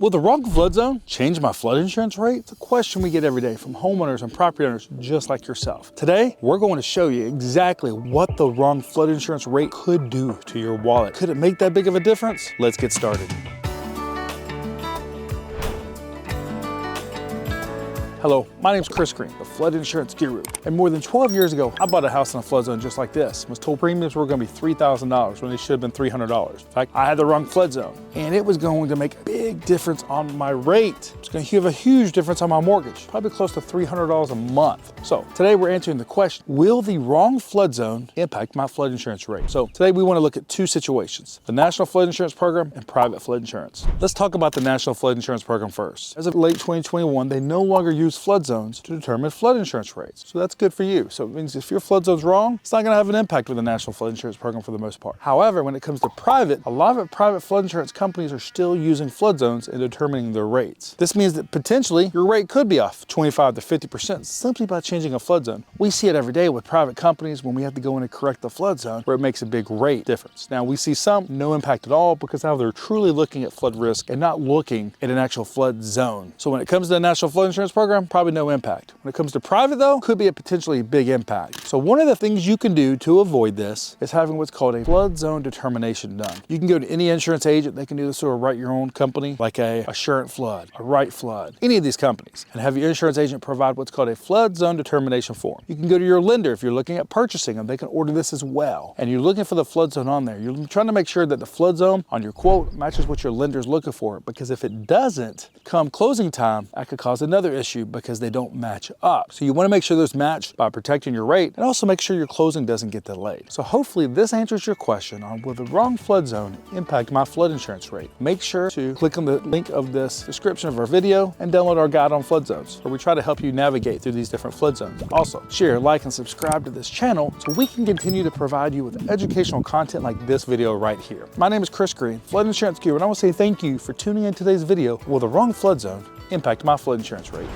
Will the wrong flood zone change my flood insurance rate? It's a question we get every day from homeowners and property owners just like yourself. Today, we're going to show you exactly what the wrong flood insurance rate could do to your wallet. Could it make that big of a difference? Let's get started. Hello, my name's Chris Green, the Flood Insurance Guru. And more than 12 years ago, I bought a house in a flood zone just like this. Was told premiums were gonna be $3,000 when they should have been $300. In fact, I had the wrong flood zone and it was going to make a big difference on my rate. It's gonna have a huge difference on my mortgage, probably close to $300 a month. So today we're answering the question, will the wrong flood zone impact my flood insurance rate? So today we wanna look at two situations, the National Flood Insurance Program and private flood insurance. Let's talk about the National Flood Insurance Program first. As of late 2021, they no longer use flood zones to determine flood insurance rates. So that's good for you. So it means if your flood zone's wrong, it's not gonna have an impact with the National Flood Insurance Program for the most part. However, when it comes to private, a lot of private flood insurance companies are still using flood zones in determining their rates. This means that potentially your rate could be off 25 to 50% simply by changing a flood zone. We see it every day with private companies when we have to go in and correct the flood zone where it makes a big rate difference. Now we see some no impact at all because now they're truly looking at flood risk and not looking at an actual flood zone. So when it comes to the National Flood Insurance Program, probably no impact. When it comes to private though, could be a potentially big impact. So one of the things you can do to avoid this is having what's called a flood zone determination done. You can go to any insurance agent, they can do this through a write your own company like a Assurant Flood, a Wright Flood, any of these companies, and have your insurance agent provide what's called a flood zone determination form. You can go to your lender if you're looking at purchasing them, they can order this as well. And you're looking for the flood zone on there. You're trying to make sure that the flood zone on your quote matches what your lender's looking for, because if it doesn't, come closing time, that could cause another issue because they don't match up. So you want to make sure those match by protecting your rate and also make sure your closing doesn't get delayed. So hopefully this answers your question on will the wrong flood zone impact my flood insurance rate. Make sure to click on the link of this description of our video and download our guide on flood zones, where we try to help you navigate through these different flood zones. Also, share, like, and subscribe to this channel so we can continue to provide you with educational content like this video right here. My name is Chris Green, Flood Insurance Guru, and I want to say thank you for tuning in today's video. Will the wrong flood zone impact my flood insurance rate?